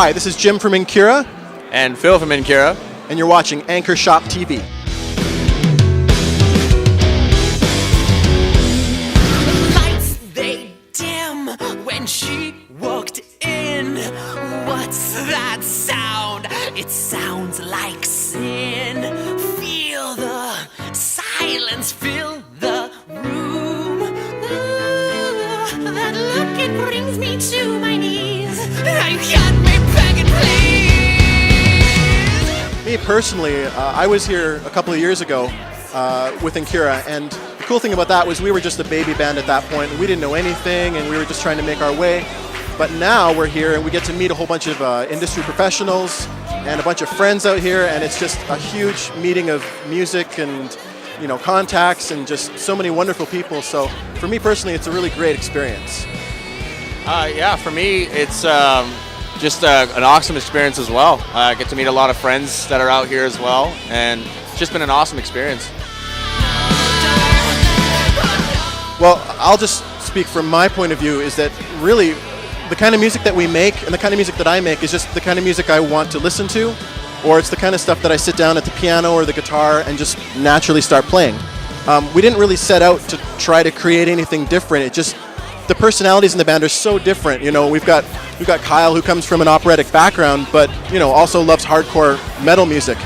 Hi, this is Jim from Incura. And Phil from Incura. And you're watching Anchor Shop TV. Lights, they dim when she walked in. What's that sound? It sounds like sin. Feel the silence fill the room. That look, it brings me to my knees. I got me begging, please. Me personally, I was here a couple of years ago with Incura, and the cool thing about that was we were just a baby band at that point. We didn't know anything, and we were just trying to make our way. But now we're here, and we get to meet a whole bunch of industry professionals and a bunch of friends out here, and it's just a huge meeting of music and contacts and just so many wonderful people. So for me personally, it's a really great experience. Yeah, for me, it's just an awesome experience as well. I get to meet a lot of friends that are out here as well, and it's just been an awesome experience. Well, I'll just speak from my point of view, is that really the kind of music that we make and the kind of music that I make is just the kind of music I want to listen to, or it's the kind of stuff that I sit down at the piano or the guitar and just naturally start playing. We didn't really set out to try to create anything different. It just, the personalities in the band are so different. We've got Kyle, who comes from an operatic background, but also loves hardcore metal music.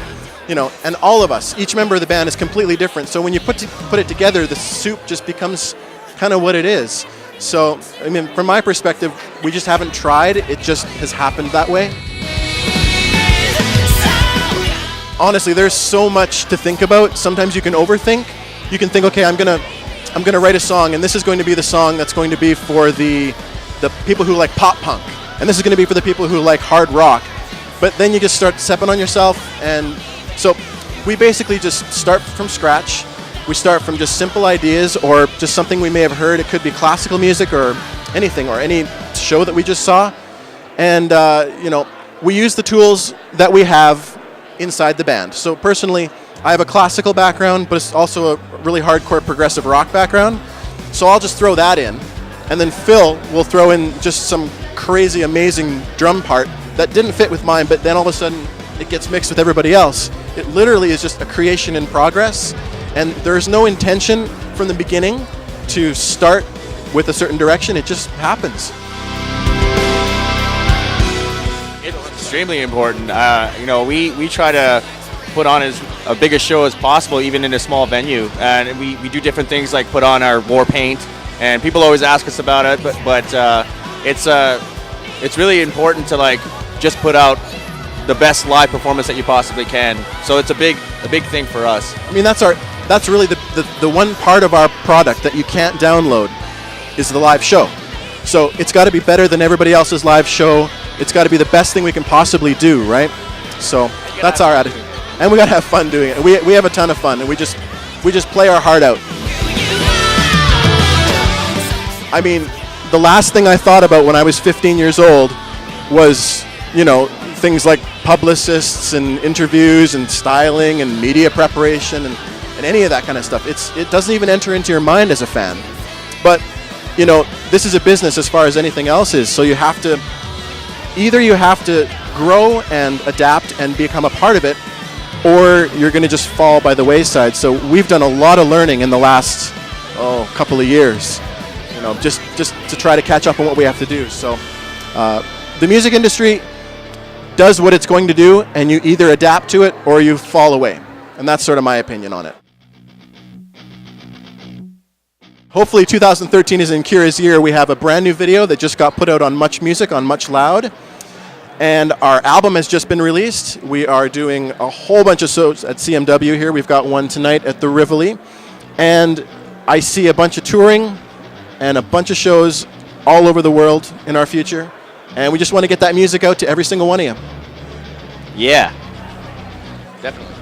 And all of us, each member of the band is completely different. So when you put it together, the soup just becomes kind of what it is. So, I mean, from my perspective, we just haven't tried. It just has happened that way. Honestly, there's so much to think about. Sometimes you can overthink. You can think, okay, I'm gonna write a song, and this is going to be the song that's going to be for the people who like pop punk, and this is going to be for the people who like hard rock. But then you just start stepping on yourself, and so we basically just start from scratch. We start from just simple ideas or just something we may have heard. It could be classical music or anything, or any show that we just saw. And, we use the tools that we have inside the band. So personally, I have a classical background, but it's also a really hardcore progressive rock background. So I'll just throw that in. And then Phil will throw in just some crazy, amazing drum part that didn't fit with mine, but then all of a sudden it gets mixed with everybody else. It literally is just a creation in progress. And there's no intention from the beginning to start with a certain direction. It just happens. It's extremely important. We try to put on as a big a show as possible, even in a small venue. And we do different things like put on our war paint. And people always ask us about it, but it's really important to just put out the best live performance that you possibly can. So it's a big thing for us. I mean, that's really the one part of our product that you can't download is the live show. So it's got to be better than everybody else's live show. It's got to be the best thing we can possibly do, right? So that's our attitude. And we got to have fun doing it. We have a ton of fun, and we just play our heart out. I mean, the last thing I thought about when I was 15 years old was, things like publicists and interviews and styling and media preparation and any of that kind of stuff. It doesn't even enter into your mind as a fan. But, this is a business as far as anything else is, so you have to grow and adapt and become a part of it, or you're going to just fall by the wayside. So we've done a lot of learning in the last couple of years, just to try to catch up on what we have to do. So the music industry does what it's going to do, and you either adapt to it or you fall away. And that's sort of my opinion on it. Hopefully 2013 is Incura's year. We have a brand new video that just got put out on Much Music, on Much Loud. And our album has just been released. We are doing a whole bunch of shows at CMW here. We've got one tonight at the Rivoli. And I see a bunch of touring and a bunch of shows all over the world in our future. And we just want to get that music out to every single one of you. Yeah, definitely.